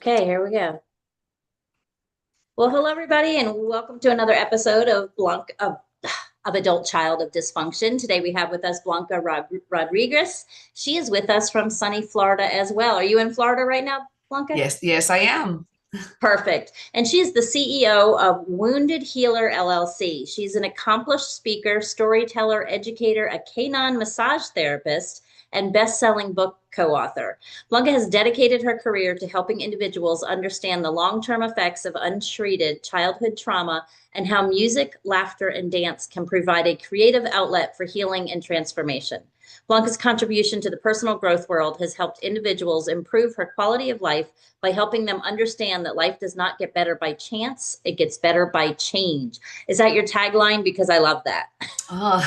Okay, here we go. Well, hello everybody, and welcome to another episode of Blanca of Adult Child of Dysfunction. Today we have with us Blanca Rodriguez. She is with us from sunny Florida as well. Are you in Florida right now, Blanca? Yes, I am. Perfect. And she's the CEO of Wounded Healer LLC. She's an accomplished speaker, storyteller, educator, a canine massage therapist, and best-selling book co-author. Blanca has dedicated her career to helping individuals understand the long-term effects of untreated childhood trauma and how music, laughter, and dance can provide a creative outlet for healing and transformation. Blanca's contribution to the personal growth world has helped individuals improve her quality of life by helping them understand that life does not get better by chance, it gets better by change. Is that your tagline? Because I love that. Oh,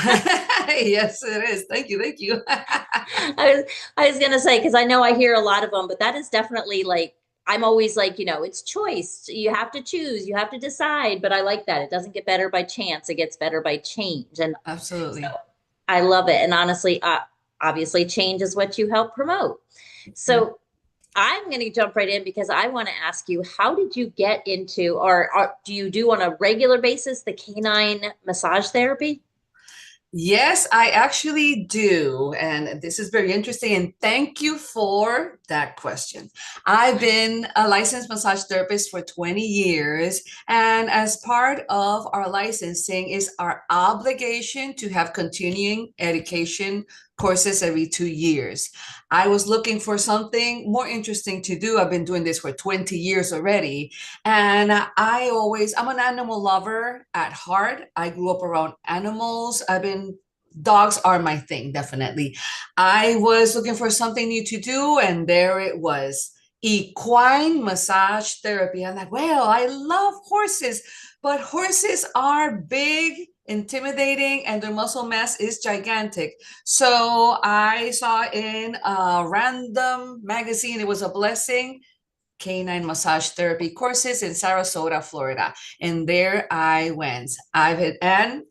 yes, it is. Thank you. Thank you. I was gonna say, because I know I hear a lot of them, but that is definitely like I'm always like, it's choice. You have to choose, you have to decide. But I like that. It doesn't get better by chance, it gets better by change. And so Absolutely. I love it. And honestly, obviously, change is what you help promote. Mhm. So I'm going to jump right in because I want to ask you, how did you get into, or do you do on a regular basis the canine massage therapy? Yes, I actually do. And this is very interesting. And thank you for that question. I've been a licensed massage therapist for 20 years. And as part of our licensing is our obligation to have continuing education courses every 2 years. I was looking for something more interesting to do. I've been doing this for 20 years already. And I'm an animal lover at heart. I grew up around animals. Dogs are my thing, definitely. I was looking for something new to do, and there it was, equine massage therapy. I'm like, well, I love horses, but horses are big, intimidating, and their muscle mass is gigantic. So I saw in a random magazine, it was a blessing, canine massage therapy courses in Sarasota, Florida. And there I went. And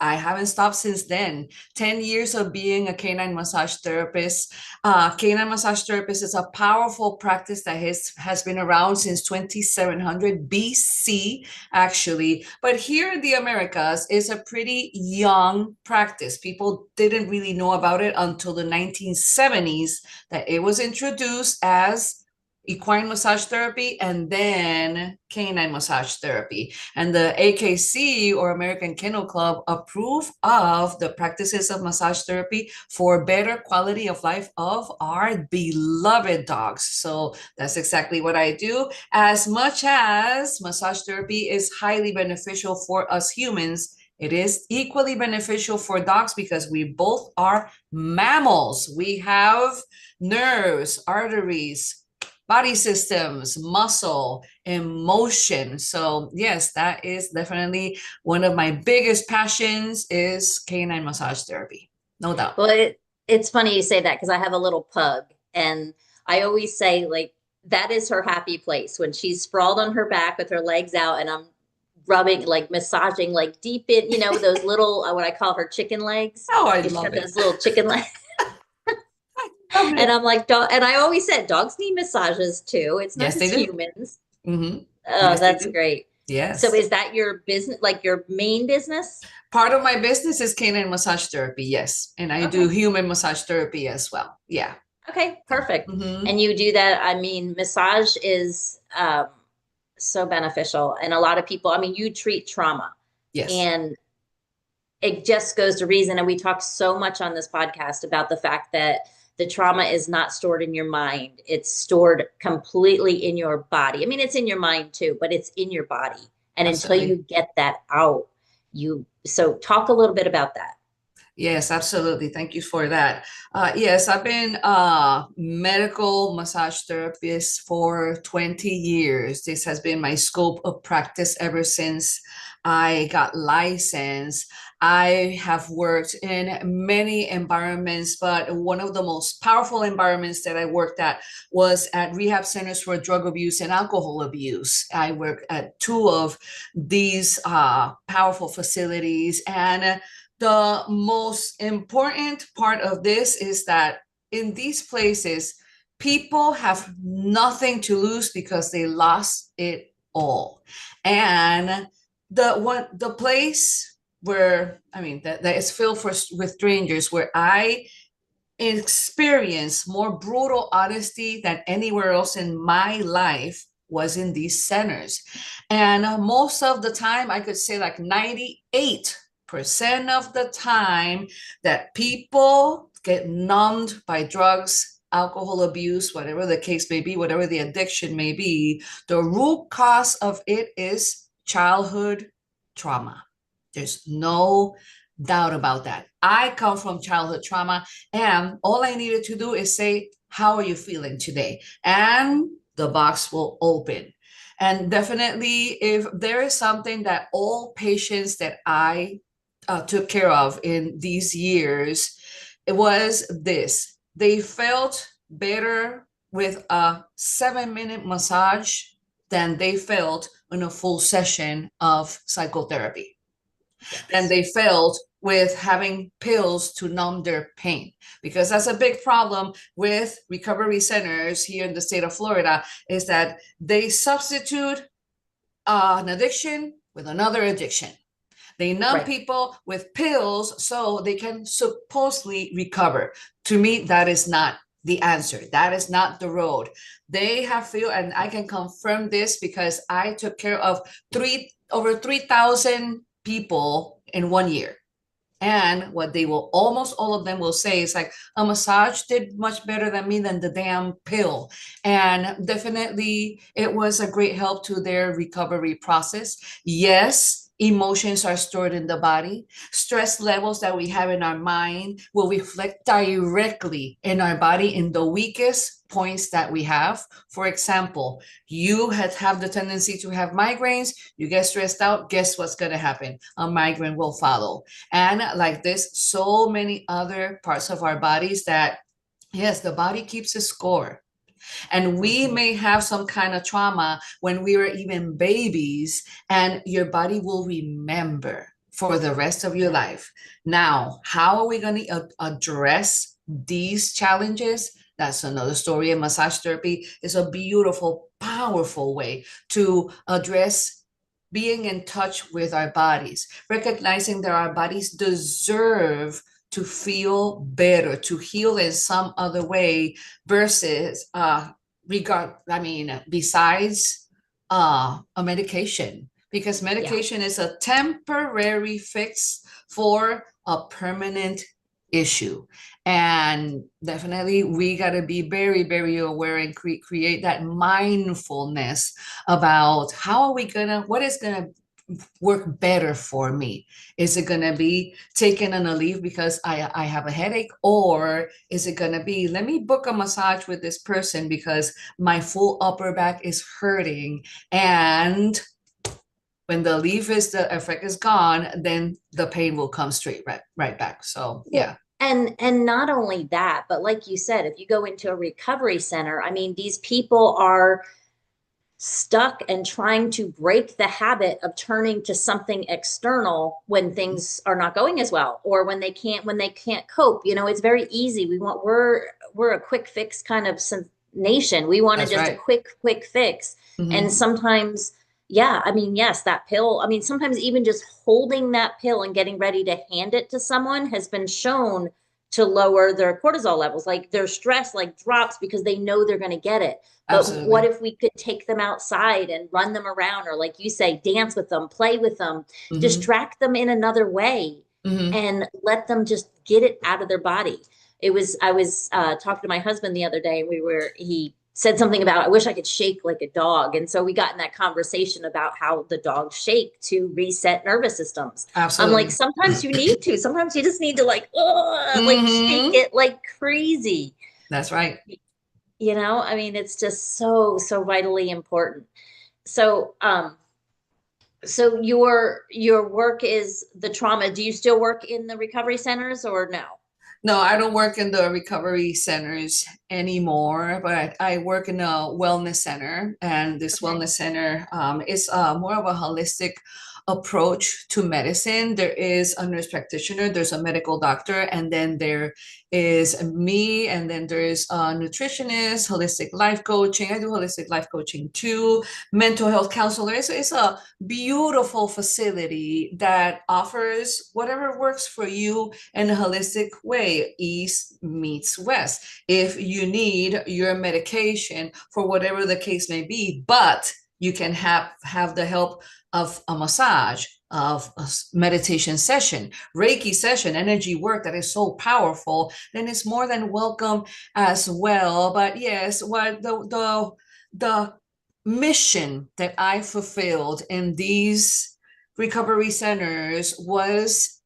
I haven't stopped since then. 10 years of being a canine massage therapist. Canine massage therapist is a powerful practice that has been around since 2700 BC, actually. But here in the Americas, it's a pretty young practice. People didn't really know about it until the 1970s that it was introduced as equine massage therapy and then canine massage therapy. And the AKC, or American Kennel Club, approve of the practices of massage therapy for better quality of life of our beloved dogs. So that's exactly what I do. As much as massage therapy is highly beneficial for us humans, it is equally beneficial for dogs because we both are mammals. We have nerves, arteries, body systems, muscle, emotion. So yes, that is definitely one of my biggest passions is canine massage therapy. No doubt. Well, it's funny you say that because I have a little pug, and I always say, like, that is her happy place when she's sprawled on her back with her legs out, and I'm rubbing, like, massaging, like, deep in, those little, what I call her chicken legs. Oh, I She's love got it. those little chicken legs. I love And it. I'm like, dog, and I always said dogs need massages too. It's not Yes, they just do. humans. Hmm. Oh, Yes, they that's do. great. So Yes. is that your business, like your main business? Part of my business is canine massage therapy. Yes. And I do Okay. human massage therapy as well. Yeah. Okay, So, perfect. mhm. And you do that. I mean, massage is so beneficial. And a lot of people, I mean, you treat trauma, Yes. and it just goes to reason. And we talk so much on this podcast about the fact that the trauma is not stored in your mind, it's stored completely in your body. I mean, it's in your mind too, but it's in your body. And until you Absolutely. get that out, so talk a little bit about that. Yes, absolutely. Thank you for that. Yes, I've been medical massage therapist for 20 years. This has been my scope of practice ever since I got licensed. I have worked in many environments, but one of the most powerful environments that I worked at was at rehab centers for drug abuse and alcohol abuse. I worked at two of these powerful facilities, and the most important part of this is that in these places, people have nothing to lose because they lost it all. And the place where, I mean, that is filled with strangers, where I experience more brutal honesty than anywhere else in my life, was in these centers. And most of the time, I could say like 98% of the time, that people get numbed by drugs, alcohol abuse, whatever the case may be, whatever the addiction may be, the root cause of it is childhood trauma. There's no doubt about that. I come from childhood trauma, and all I needed to do is say, how are you feeling today? And the box will open. And definitely, if there is something that all patients that I took care of in these years, it was this: they felt better with a 7-minute massage than they felt in a full session of psychotherapy, than Yes. they felt with having pills to numb their pain. Because that's a big problem with recovery centers here in the state of Florida, is that they substitute an addiction with another addiction. They numb Right. people with pills so they can supposedly recover. To me, that is not the answer. That is not the road. They have feel, and I can confirm this because I took care of over 3,000 people in 1 year. And what they will, almost all of them will say is like, a massage did much better than me than the damn pill. And definitely it was a great help to their recovery process. Yes, emotions are stored in the body. Stress levels that we have in our mind will reflect directly in our body in the weakest points that we have. For example, you have the tendency to have migraines, you get stressed out, guess what's going to happen? A migraine will follow. And like this, so many other parts of our bodies that, yes, the body keeps a score. And we Mhm. may have some kind of trauma when we were even babies, and your body will remember for the rest of your Yeah. life. Now, how are we going to address these challenges? That's another story. And massage therapy is a beautiful, powerful way to address being in touch with our bodies, recognizing that our bodies deserve to feel better, to heal in some other way, versus besides a medication, because Yeah. medication is a temporary fix for a permanent issue. And definitely we got to be very, very aware and create that mindfulness about how are we gonna, what is gonna work better for me. Is it gonna be taking on a leave because I have a headache, or is it gonna be, let me book a massage with this person because my full upper back is hurting, and when the leave is, the effect is gone, then the pain will come straight right back. So Well, yeah. and not only that, but like you said, if you go into a recovery center, I mean, these people are stuck and trying to break the habit of turning to something external when things are not going as well, or when they can't cope. It's very easy. We're a quick fix kind of nation. We want to That's just a right. quick fix. And Hmm. sometimes, yeah, I mean, yes, that pill, I mean, sometimes even just holding that pill and getting ready to hand it to someone has been shown to lower their cortisol levels. Like their stress like drops because they know they're going to get it. But what Absolutely. if we could take them outside and run them around, or like you say, dance with them, play with them, Hmm. distract them in another way, Hmm. and let them just get it out of their body? I was talking to my husband the other day, and he said something about, I wish I could shake like a dog. And so we got in that conversation about how the dogs shake to reset nervous systems. I'm like, Absolutely. sometimes you need to, sometimes you just need to like shake Hmm. it like crazy. That's right. I mean, it's just so vitally important. So your work is the trauma. Do you still work in the recovery centers or no? No, I don't work in the recovery centers anymore, but I work in a wellness center. And this Okay. wellness center is more of a holistic approach to medicine. There is a nurse practitioner, there's a medical doctor, and then there is me, and then there's a nutritionist, holistic life coaching. I do holistic life coaching too, mental health counselor. It's a beautiful facility that offers whatever works for you in a holistic way, east meets west. If you need your medication for whatever the case may be, but you can have the help of a massage, of a meditation session, Reiki session, energy work that is so powerful, then it's more than welcome as well. But yes, what the mission that I fulfilled in these recovery centers was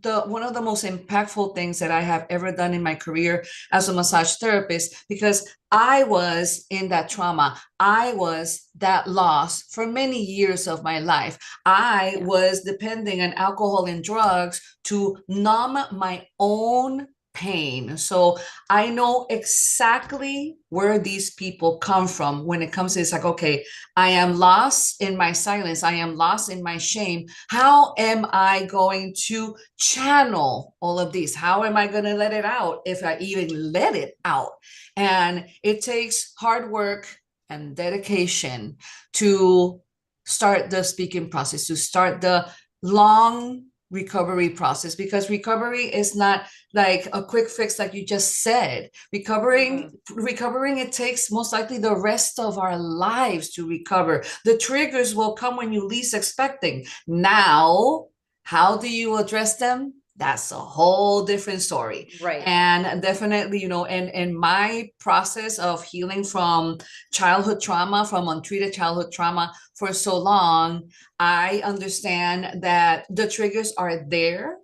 the one of the most impactful things that I have ever done in my career as a massage therapist, because I was in that trauma. I was that loss for many years of my life. I was depending on alcohol and drugs to numb my own pain. So I know exactly where these people come from when it comes to, it's like, okay, I am lost in my silence. I am lost in my shame. How am I going to channel all of these? How am I going to let it out if I even let it out? And it takes hard work and dedication to start the speaking process, to start the long recovery process, because recovery is not like a quick fix, like you just said. Recovering, it takes most likely the rest of our lives to recover. The triggers will come when you least expecting. Now, how do you address them? That's a whole different story. Right. And definitely, in my process of healing from childhood trauma, from untreated childhood trauma for so long, I understand that the triggers are there.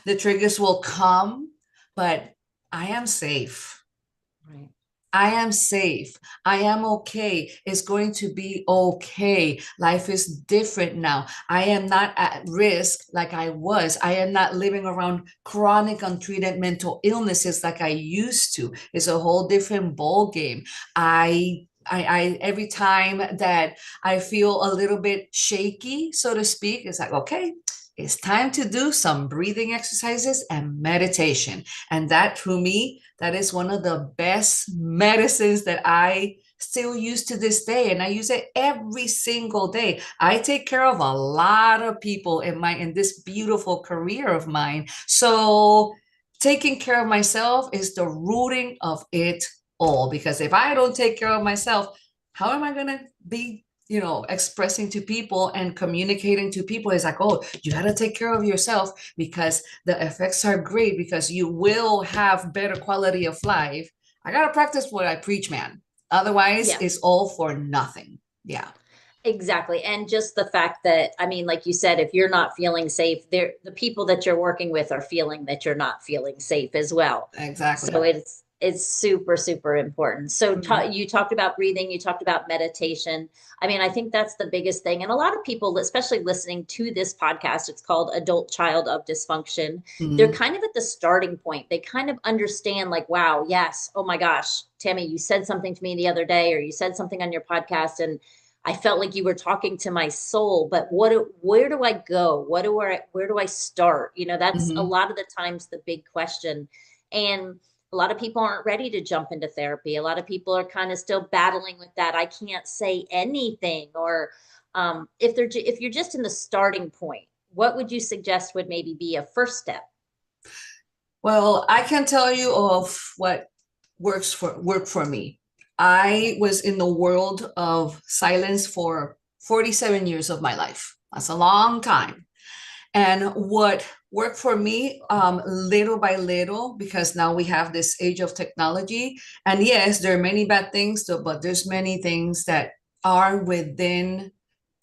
The triggers will come, but I am safe. Right. I am safe. I am okay. It's going to be okay. Life is different now. I am not at risk like I was. I am not living around chronic untreated mental illnesses like I used to. It's a whole different ball game. I every time that I feel a little bit shaky, so to speak, it's like, okay, it's time to do some breathing exercises and meditation. And that, to me, that is one of the best medicines that I still use to this day. And I use it every single day. I take care of a lot of people in this beautiful career of mine. So taking care of myself is the rooting of it all. Because if I don't take care of myself, how am I going to be expressing to people and communicating to people? Is like, oh, you got to take care of yourself, because the effects are great, because you will have better quality of life. I got to practice what I preach, man. Otherwise, it's all for nothing. Yeah. Exactly. And just the fact that, I mean, like you said, if you're not feeling safe, the people that you're working with are feeling that you're not feeling safe as well. Exactly. So it's super, super important. So you talked about breathing, you talked about meditation. I mean, I think that's the biggest thing. And a lot of people, especially listening to this podcast, it's called Adult Child of Dysfunction. They're kind of at the starting point. They kind of understand, like, wow, yes, oh my gosh, Tammy, you said something to me the other day, or you said something on your podcast, and I felt like you were talking to my soul. But where do I go? Where do I start? That's a lot of the times the big question. And a lot of people aren't ready to jump into therapy. A lot of people are kind of still battling with that. I can't say anything. Or if you're just in the starting point, what would you suggest would maybe be a first step? Well, I can tell you of what worked for me. I was in the world of silence for 47 years of my life. That's a long time. And what worked for me, little by little, because now we have this age of technology. And yes, there are many bad things, but there's many things that are within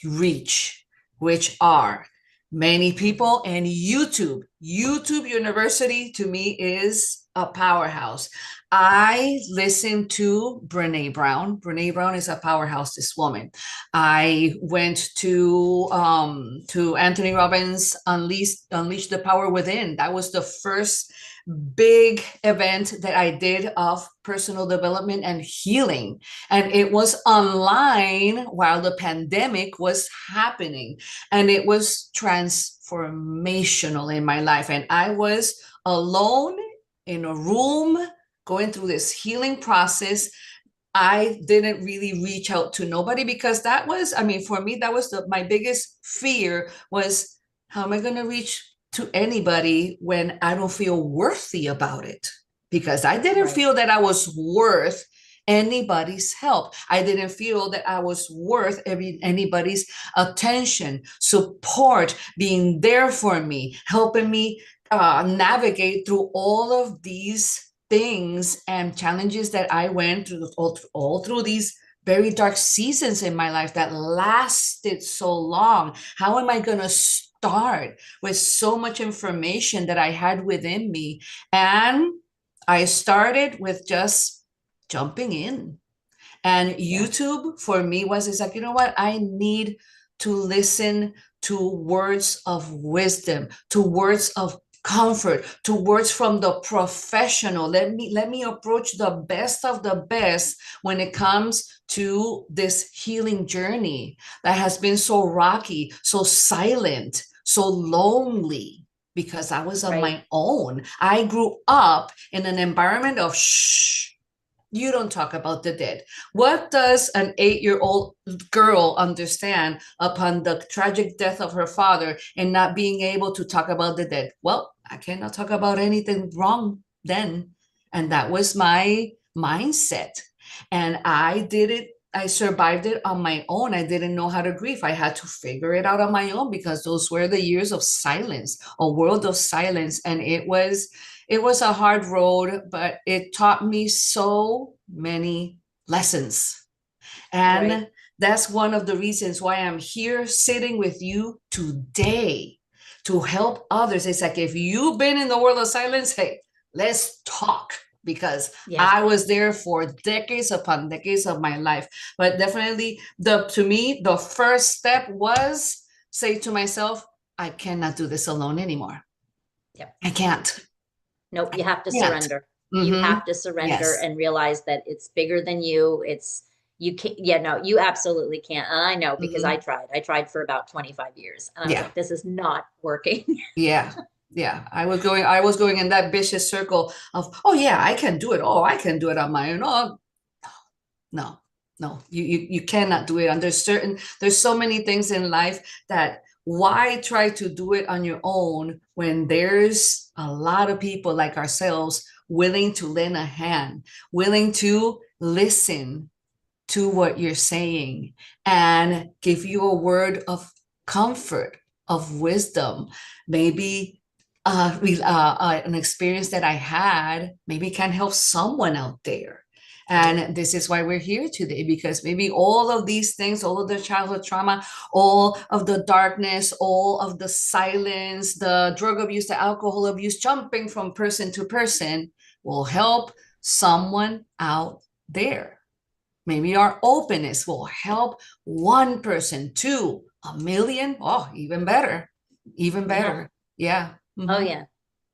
reach, which are many people. And YouTube University to me is a powerhouse. I listen to Brene Brown. Brene Brown is a powerhouse, this woman. I went to Anthony Robbins' Unleash the Power Within. That was the first big event that I did of personal development and healing. And it was online while the pandemic was happening. And it was transformational in my life. And I was alone in a room going through this healing process. I didn't really reach out to nobody because that was, I mean, for me, that was my biggest fear was how am I going to reach to anybody when I don't feel worthy about it? Because I didn't Right. feel that I was worth anybody's help. I didn't feel that I was worth anybody's attention, support, being there for me, helping me navigate through all of these things and challenges that I went through all through these very dark seasons in my life that lasted so long. How am I going to start with so much information that I had within me? And I started with just jumping in. And Yeah. YouTube for me was, it's like, you know what? I need to listen to words of wisdom, to words of comfort, to words from the professional. Let me approach the best of the best when it comes to this healing journey that has been so rocky, so silent, so lonely because I was on Right. my own. I grew up in an environment of shh, you don't talk about the dead. What does an 8-year-old girl understand upon the tragic death of her father and not being able to talk about the dead? Well, I cannot talk about anything wrong then. And that was my mindset. And I did it. I survived it on my own. I didn't know how to grieve. I had to figure it out on my own because those were the years of silence, a world of silence. And it was a hard road, but it taught me so many lessons. Right. And that's one of the reasons why I'm here sitting with you today to help others. It's like if you've been in the world of silence, hey, let's talk because Yeah. I was there for decades upon decades of my life. But definitely to me, the first step was say to myself, I cannot do this alone anymore. Yep. I can't. Nope. You have to Can't. surrender. You Mm-hmm. have to surrender Yes. and realize that it's bigger than you. You can't, yeah, no, you absolutely can't. And I know because Mm-hmm. I tried for about 25 years and I was Yeah. like, this is not working. Yeah. Yeah. I was going in that vicious circle of, oh yeah, I can do it. Oh, I can do it on my own. Oh, no, no, you cannot do it. And there's so many things in life that why try to do it on your own when there's a lot of people like ourselves willing to lend a hand, willing to listen to what you're saying and give you a word of comfort, of wisdom. Maybe an experience that I had maybe can help someone out there. Right. And this is why we're here today, because maybe all of these things, all of the childhood trauma, all of the darkness, all of the silence, the drug abuse, the alcohol abuse, jumping from person to person will help someone out there. Maybe our openness will help one person, two, a million. Oh, even better. Even Yeah. better. Yeah. Oh Mm-hmm. yeah.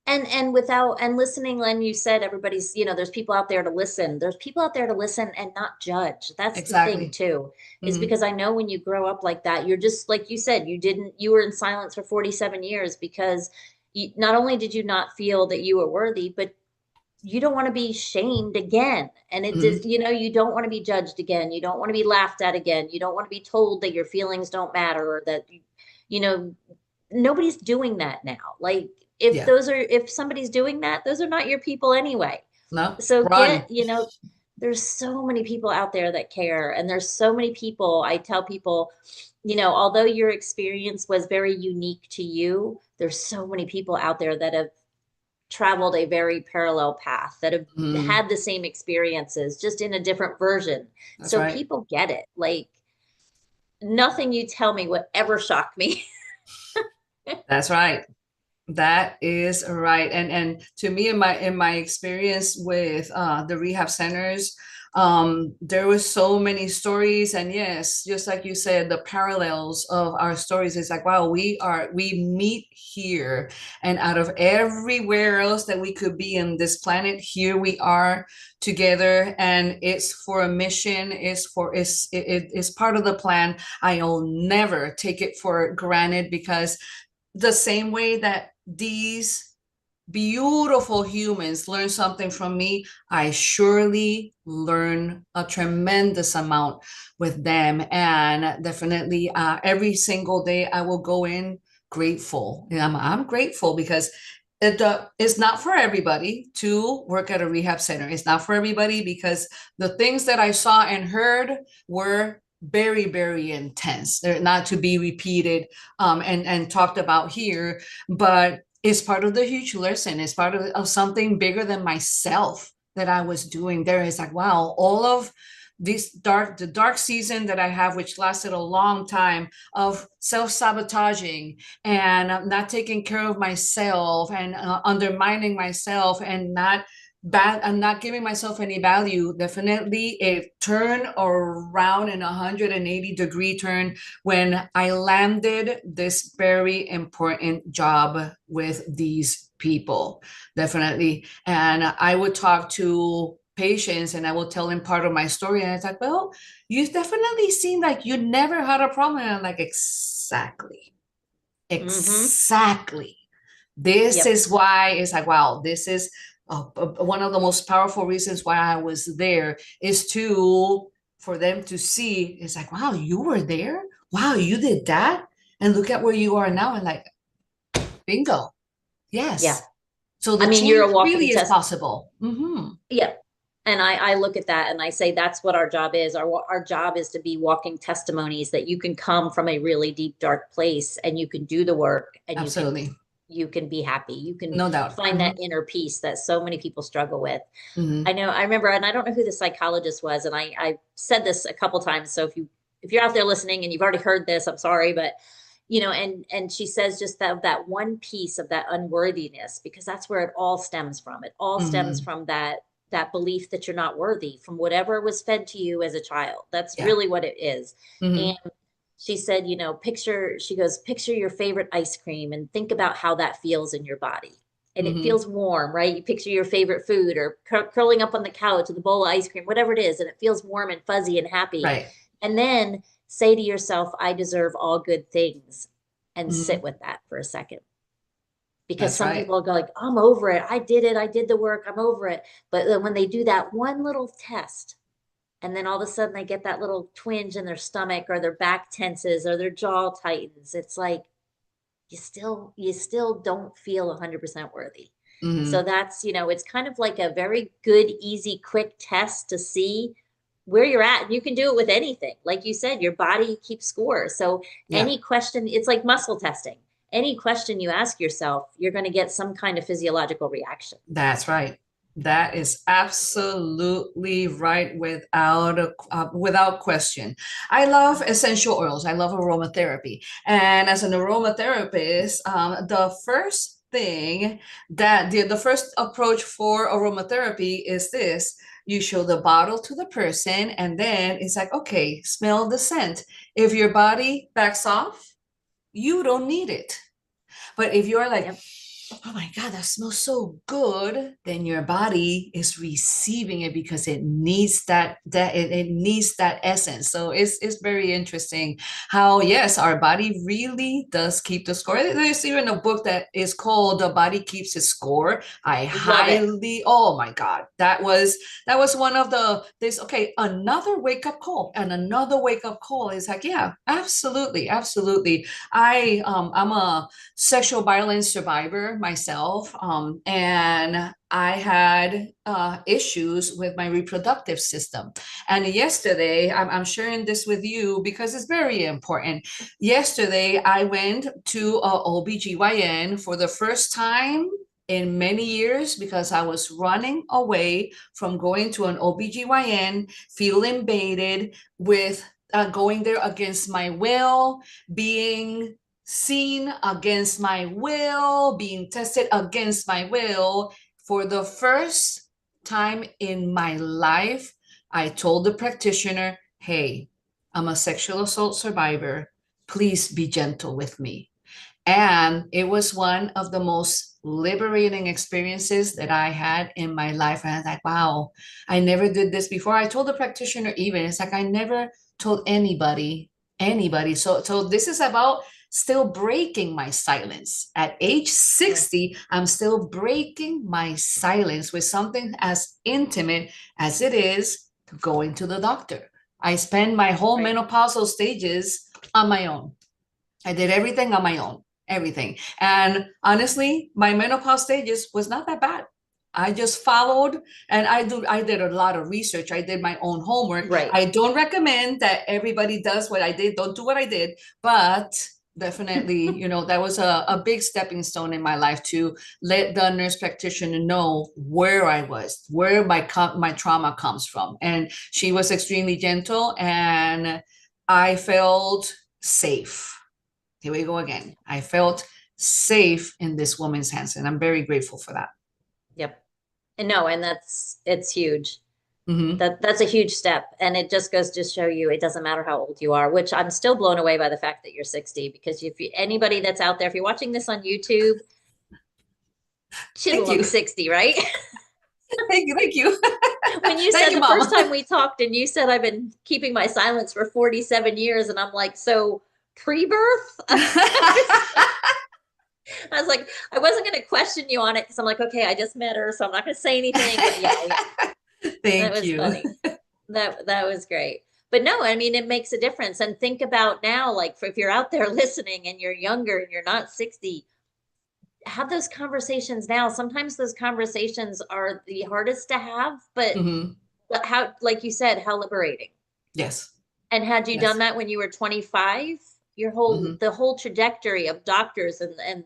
And without and listening, Len, you said everybody's, there's people out there to listen. There's people out there to listen and not judge. That's the thing Exactly. too, is Mm-hmm. because I know when you grow up like that, you're just like you said, you were in silence for 47 years because not only did you not feel that you were worthy, but you don't want to be shamed again. And it Mm-hmm. just, you don't want to be judged again. You don't want to be laughed at again. You don't want to be told that your feelings don't matter or that, you know, nobody's doing that now. Like Yeah. if somebody's doing that, those are not your people anyway. No, So run. there's so many people out there that care. And there's so many people, I tell people, although your experience was very unique to you, there's so many people out there that have traveled a very parallel path that have Mm, had the same experiences just in a different version. that's So right. people get it. Like nothing you tell me would ever shock me. That's right. That is right. And to me, in my experience with the rehab centers, There were so many stories, and yes, just like you said, the parallels of our stories is like, wow, we meet here, and out of everywhere else that we could be in this planet, here we are together, and it's for a mission, it's part of the plan. I'll never take it for granted, because the same way that these beautiful humans learn something from me, I surely learn a tremendous amount with them. And definitely every single day I will go in grateful. And I'm grateful because it's not for everybody to work at a rehab center. It's not for everybody, because the things that I saw and heard were very, very intense. They're not to be repeated and talked about here, but it's part of the huge lesson. It's part of something bigger than myself that I was doing there. It's like, wow, all of the dark season that I have, which lasted a long time, of self-sabotaging and not taking care of myself and undermining myself and not giving myself any value. Definitely it turned around in a 180-degree turn when I landed this very important job with these people. Definitely. And I would talk to patients and I will tell them part of my story. And it's like, well, you definitely seem like you never had a problem. And I'm like, exactly. Mm-hmm. Exactly. This Yep. is why it's like, wow, this is one of the most powerful reasons why I was there, is to for them to see. It's like, wow, you were there. Wow, you did that. And look at where you are now. And like, bingo. Yeah. Yes. So I the mean, you're change a really walking is test. possible. Mm-hmm. Yeah. And I look at that and I say that's what our job is. Our job is to be walking testimonies that you can come from a really deep, dark place and you can do the work and Absolutely. you can be happy. You can No doubt. find Mm-hmm. that inner peace that so many people struggle with. Mm-hmm. I know I remember, and I don't know who the psychologist was, and I said this a couple times. So if you're out there listening and you've already heard this, I'm sorry, but and she says just that one piece of that unworthiness, because that's where it all stems from. It all stems Mm-hmm. from that belief that you're not worthy from whatever was fed to you as a child. That's Yeah. really what it is. Mm-hmm. And she said, picture your favorite ice cream and think about how that feels in your body. And it Mm-hmm. feels warm, right? You picture your favorite food or curling up on the couch with a bowl of ice cream, whatever it is, and it feels warm and fuzzy and happy. Right. And then say to yourself, I deserve all good things, and Mm-hmm. sit with that for a second. Because That's some right. people go like, I'm over it. I did it. I did the work. I'm over it. But then when they do that one little test, and then all of a sudden they get that little twinge in their stomach or their back tenses or their jaw tightens, it's like you still don't feel 100% worthy. So Mm-hmm. that's, it's kind of like a very good, easy, quick test to see where you're at. And you can do it with anything. Like you said, your body keeps score. So Yeah. any question, it's like muscle testing. Any question you ask yourself, you're going to get some kind of physiological reaction. That's right. That is absolutely right, without question. I love essential oils. I love aromatherapy. And as an aromatherapist, the first thing that the first approach for aromatherapy is this. You show the bottle to the person, and then it's like, okay, smell the scent. If your body backs off, you don't need it. But if you're like, Yep. oh my God, that smells so good, then your body is receiving it because it needs it needs that essence. So it's very interesting how, yes, our body really does keep the score. There's even a book that is called The Body Keeps Its Score. I Love it. highly, oh my God, that was one of this, okay, another wake-up call, and another wake-up call is like, yeah, absolutely, absolutely. I'm a sexual violence survivor myself, and I had issues with my reproductive system. And yesterday, I'm sharing this with you because it's very important. Yesterday, I went to a OBGYN for the first time in many years, because I was running away from going to an OBGYN, feeling baited with going there against my will, being seen against my will, being tested against my will. For the first time in my life, I told the practitioner, hey, I'm a sexual assault survivor. Please be gentle with me. And it was one of the most liberating experiences that I had in my life. And I was like, wow, I never did this before. I told the practitioner even, it's like I never told anybody. So this is about still breaking my silence. At age Yeah. 60, I'm still breaking my silence with something as intimate as it is going to the doctor. I spend my whole Right. menopausal stages on my own. I did everything on my own, everything. And honestly, my menopause stages was not that bad. I just followed and I did a lot of research. I did my own homework. Right. I don't recommend that everybody does what I did. Don't do what I did, but definitely, that was a big stepping stone in my life to let the nurse practitioner know where I was, where my trauma comes from. And she was extremely gentle and I felt safe. Here we go again. I felt safe in this woman's hands, and I'm very grateful for that. Yep. And no, and it's huge. Hmm. That's a huge step. And it just goes to show you it doesn't matter how old you are, which I'm still blown away by the fact that you're 60, because anybody that's out there, if you're watching this on YouTube, she doesn't Thank look you. 60, right? Thank you. Thank you. When you Thank said you, the first Mama. time we talked and you said I've been keeping my silence for 47 years, and I'm like, so pre-birth? I was like, I wasn't going to question you on it because I'm like, okay, I just met her, so I'm not going to say anything. But yeah, that Thank was you. funny. That was great. But no, I mean, it makes a difference. And think about now, like if you're out there listening and you're younger and you're not 60, have those conversations now. Sometimes those conversations are the hardest to have, but Hmm. how, like you said, how liberating. Yes. And had you done Yes. that when you were 25, Hmm. the whole trajectory of doctors and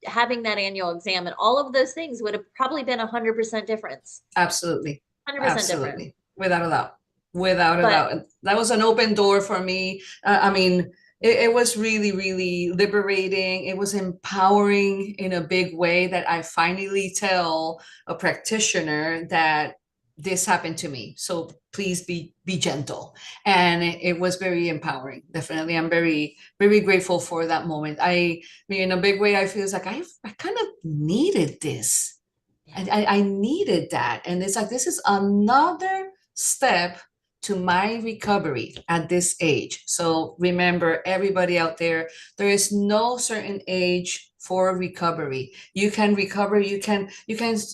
having that annual exam and all of those things would have probably been 100% difference. Absolutely. 100% different. Absolutely. Without a doubt. Without a But doubt. That was an open door for me. I mean, it was really, really liberating. It was empowering in a big way that I finally tell a practitioner that this happened to me. So please be gentle. And it was very empowering. Definitely. I'm very, very grateful for that moment. I mean, in a big way, I feel it's like I kind of needed this. yeah. I needed that. And it's like, this is another step to my recovery at this age. So remember, everybody out there is no certain age for recovery. You can recover, you can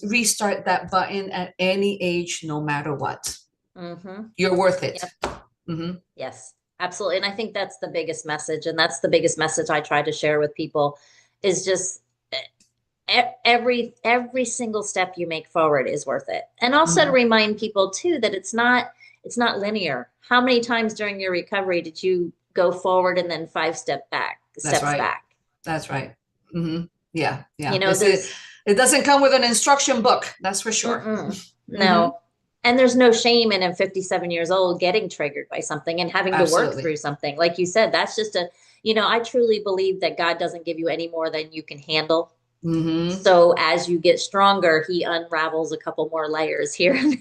restart that button at any age, no matter what. Mm-hmm. You're worth it. Yep. Hmm. Yes, absolutely. And I think that's the biggest message. And that's the biggest message I try to share with people is just every single step you make forward is worth it. And also to Hmm. remind people too that it's not linear. How many times during your recovery did you go forward and then That's steps right. back? That's right. Hmm. Yeah. You Yeah. know, This is, there's it doesn't come with an instruction book. That's for sure. Hmm. no, and there's no shame in 57 years old getting triggered by something and having to work Absolutely. through something. Like you said, that's just I truly believe that God doesn't give you any more than you can handle. Hmm. So as you get stronger, he unravels a couple more layers here and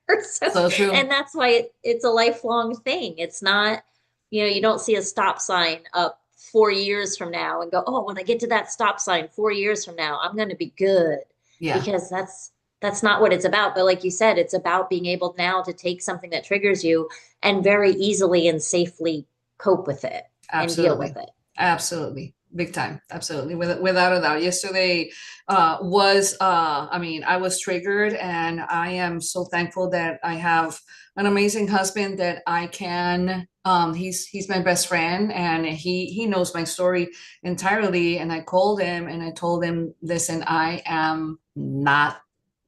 there. So, So true. and that's why it's a lifelong thing. It's not, you don't see a stop sign up 4 years from now and go, oh, when I get to that stop sign 4 years from now, I'm going to be good, Yeah, because that's not what it's about. But like you said, it's about being able now to take something that triggers you and very easily and safely cope with it and deal with absolutely. it. Absolutely. Big time. Absolutely. Without a doubt. Yesterday was I mean, I was triggered and I am so thankful that I have an amazing husband that I can he's my best friend and he knows my story entirely and I called him and I told him, listen, I am not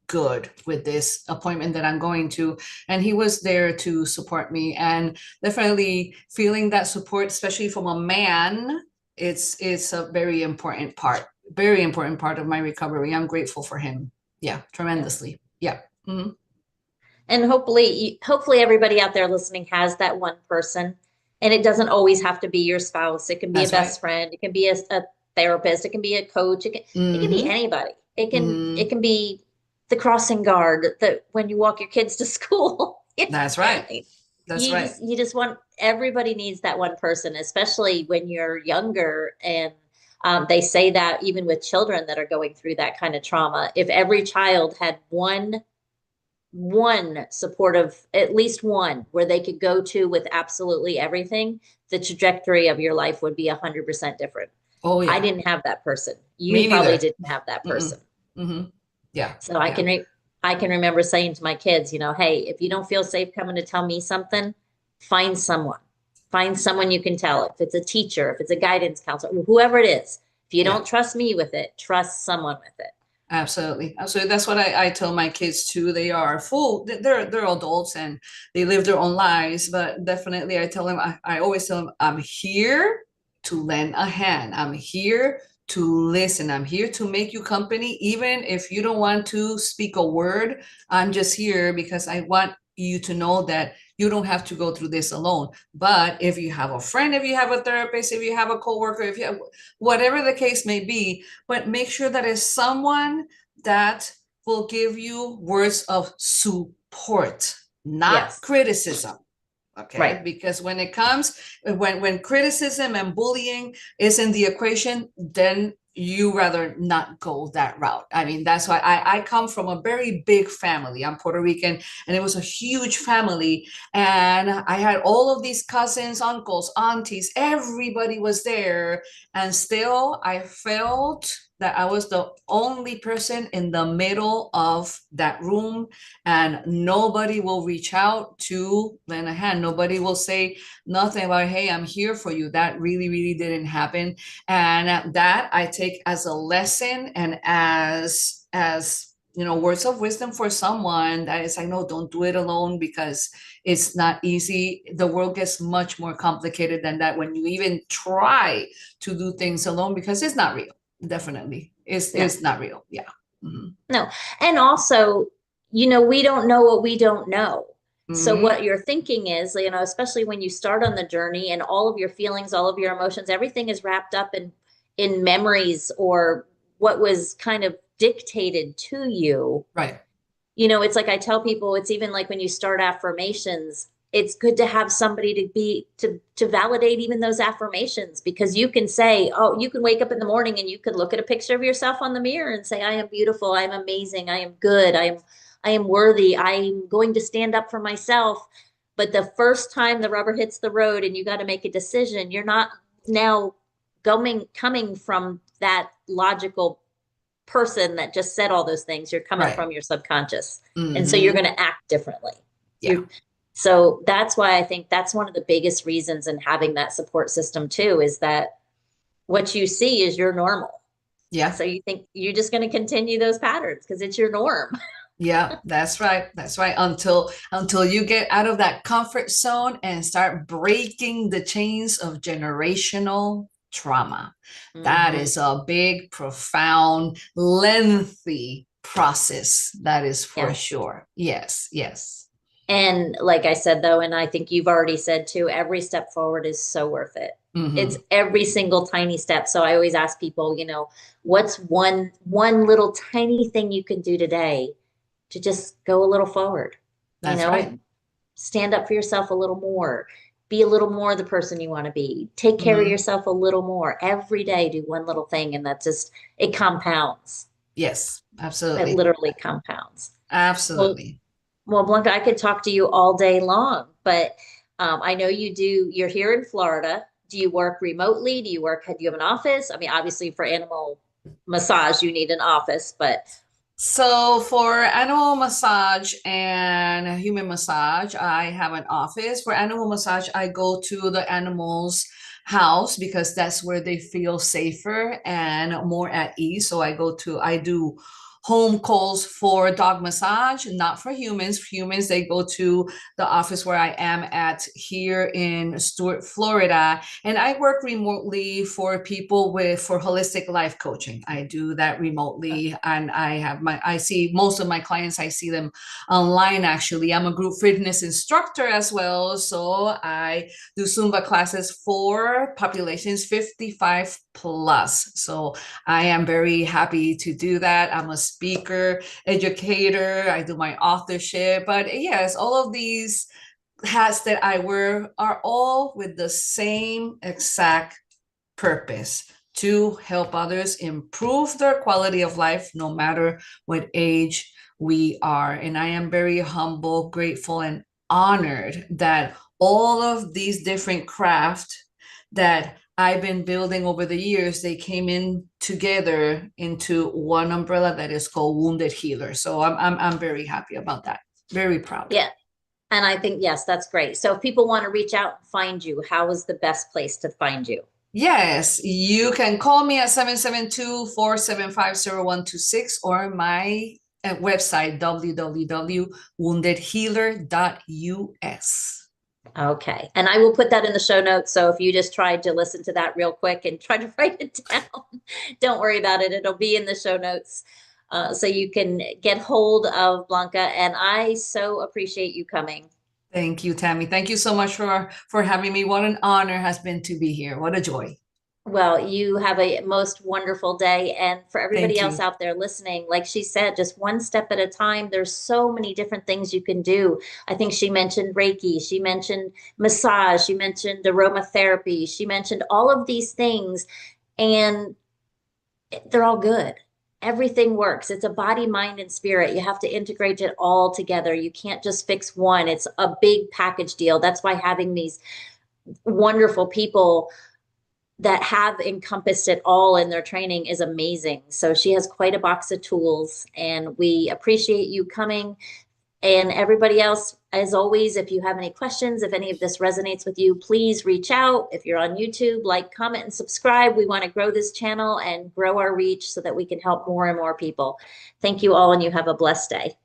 good with this appointment that I'm going to. And he was there to support me and definitely feeling that support, especially from a man, it's a very important part of my recovery. I'm grateful for him. Yeah, Yeah. tremendously. Yeah. Hmm. And hopefully everybody out there listening has that one person. And it doesn't always have to be your spouse. It can be a That's right. best friend. It can be a therapist. It can be a coach. It can be Hmm. anybody. It can Hmm. it can be the crossing guard that when you walk your kids to school. That's right. That's right. You just want, everybody needs that one person, especially when you're younger. And they say that even with children that are going through that kind of trauma, if every child had one supportive, at least one where they could go to with absolutely everything, the trajectory of your life would be 100% different. Oh I yeah. didn't have that person. You Me probably neither. didn't have that Mm-mm. person. Mm-hmm. Yeah. So Yeah. I can remember saying to my kids, hey, if you don't feel safe coming to tell me something, find someone. Find someone you can tell. If it's a teacher, if it's a guidance counselor, whoever it is. If you Yeah. don't trust me with it, trust someone with it. Absolutely. Absolutely. That's what I tell my kids too. They are full, they're adults and they live their own lives, but definitely I tell them, I always tell them, I'm here to lend a hand. I'm here to listen. I'm here to make you company. Even if you don't want to speak a word, I'm just here because I want you to know that you don't have to go through this alone. But if you have a friend, if you have a therapist, if you have a coworker, if you have whatever the case may be, but make sure that it's someone that will give you words of support, not Yes. criticism. Okay, Right. because when it comes, when criticism and bullying is in the equation, then you rather not go that route. I mean, that's why I come from a very big family. I'm Puerto Rican, and it was a huge family, and I had all of these cousins, uncles, aunties, everybody was there, and still I felt that I was the only person in the middle of that room, and nobody will reach out to lend a hand. Nobody will say nothing about, hey, I'm here for you. That really, really didn't happen. And that I take as a lesson and as words of wisdom for someone that is, I know, don't do it alone because it's not easy. The world gets much more complicated than that when you even try to do things alone, because it's not real. Definitely. No. It's not real. Yeah. Mm-hmm. No. And also, we don't know what we don't know. So Mm-hmm. what you're thinking is, especially when you start on the journey and all of your feelings, all of your emotions, everything is wrapped up in memories or what was kind of dictated to you. Right. It's like I tell people, it's even like when you start affirmations, it's good to have somebody to validate even those affirmations, because you can say, oh, you can wake up in the morning and you can look at a picture of yourself on the mirror and say, I am beautiful, I am amazing, I am good, I am worthy, I'm going to stand up for myself. But the first time the rubber hits the road and you got to make a decision, you're not now coming from that logical person that just said all those things. You're coming Right. from your subconscious. And so you're Mm-hmm. going to act differently. Yeah. So that's why I think that's one of the biggest reasons in having that support system too, is that what you see is your normal. Yeah. So you think you're just going to continue those patterns because it's your norm. Yeah, that's right. That's right. Until you get out of that comfort zone and start breaking the chains of generational trauma. That Mm-hmm. is a big, profound, lengthy process. That is for Yeah. sure. Yes, yes. And like I said, though, and I think you've already said too, every step forward is so worth it. It's Hmm. every single tiny step. So I always ask people, what's one little tiny thing you can do today to just go a little forward, you That's know, right. stand up for yourself a little more, be a little more the person you want to be, take care of Hmm. yourself a little more every day, do one little thing. And that just, it compounds. Yes, It absolutely. literally compounds. Well, Absolutely. well, Blanca, I could talk to you all day long, but I know you're here in Florida. Do you work remotely? Do you have an office? I mean, obviously for animal massage, you need an office, but So for animal massage and human massage, I have an office. For animal massage, I go to the animal's house because that's where they feel safer and more at ease. So I do home calls for dog massage, not for humans. For humans, they go to the office where I am at here in Stuart, Florida, and I work remotely for people for holistic life coaching. I do that remotely, and I see most of my clients, I see them online actually. I'm a group fitness instructor as well, so I do Zumba classes for populations 55 plus. So I am very happy to do that. speaker, educator, I do my authorship. But yes, all of these hats that I wear are all with the same exact purpose to help others improve their quality of life, no matter what age we are. And I am very humble, grateful, and honored that all of these different crafts that I've been building over the years, they came in together into one umbrella that is called Wounded Healer. So I'm very happy about that. Very proud. Yeah. And I think, yes, that's great. So if people want to reach out and find you, how is the best place to find you? Yes, you can call me at 772-475-0126 or my website, www.woundedhealer.us. Okay. And I will put that in the show notes. So if you just tried to listen to that real quick and try to write it down, don't worry about it. It'll be in the show notes. So you can get hold of Blanca. And I so appreciate you coming. Thank you, Tammy. Thank you so much for having me. What an honor has been to be here. What a joy. Well, you have a most wonderful day. And for everybody Thank else you. out there listening, like she said, just one step at a time. There's so many different things you can do. I think she mentioned Reiki, she mentioned massage, she mentioned aromatherapy, she mentioned all of these things, and they're all good. Everything works. It's a body, mind, and spirit. You have to integrate it all together. You can't just fix one. It's a big package deal. That's why having these wonderful people that have encompassed it all in their training is amazing. So she has quite a box of tools, and we appreciate you coming. And everybody else, as always, if you have any questions, if any of this resonates with you, please reach out. If you're on YouTube, like, comment, and subscribe. We want to grow this channel and grow our reach so that we can help more and more people. Thank you all, and you have a blessed day.